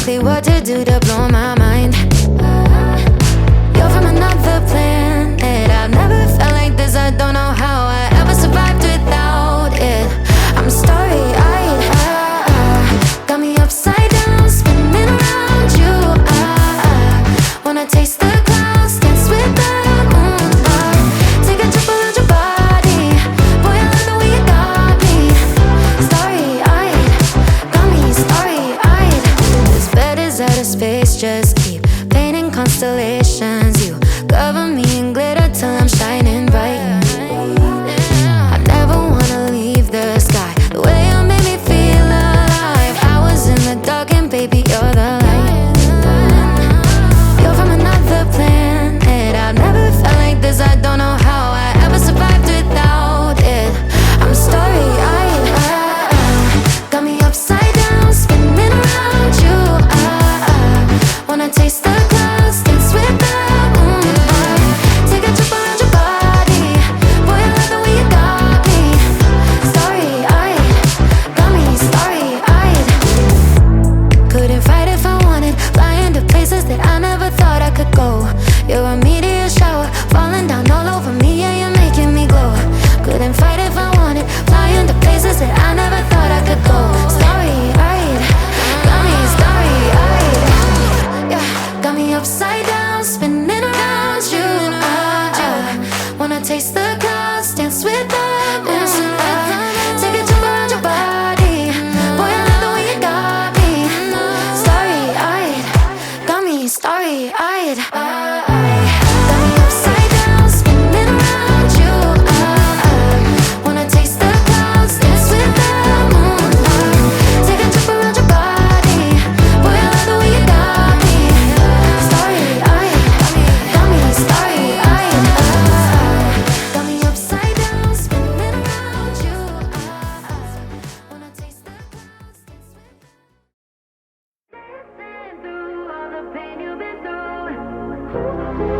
exactly what to do to blow my mind. You're from another planet. I've never felt like this. I don't know how I ever survived without it. I'm starry-eyed. Got me upside down, spinning around you. Wanna taste the clouds, dance with the moon. Take a trip around your body. Boy, I love the way you got me. Starry-eyed, got me starry-eyed. This bed is out of space, just keep painting constellations. You cover me in glitter till I'm shining bright. I never wanna leave the sky. The way you made me feel alive. I was in the dark and baby, you're the light. You're from another planet. I've never felt like this. I don't know how I ever survived without it. I'm starry-eyed. Got me upside down, spinning around you. Wanna taste the clouds, dance with the moon. Take a trip around your body. Boy, I love the way you got me. Starry-eyed, got me starry-eyed. Couldn't fight if I wanted. Flying to places that I never thought I could go. You're a meteor shower, falling down all over me. Yeah, you're making me glow. Couldn't fight if I wanted. Flying to places that I never thought I could go. Starry-eyed, got me starry-eyed. Yeah, got me upside down, spinning around you. Wanna taste the clouds, dance with the moon. Take a trip around your body. Boy, I love the way you got me. Starry-eyed, got me starry-eyed. Got me upside down, spinning around you. Wanna taste the clouds, dance with the moon. Take a trip around your body. Boy, I love the way you got me. Starry-eyed, got me starry-eyed. Got me upside down, spinning around you. Wanna taste the clouds, dance with Listen through all the pain you've been through.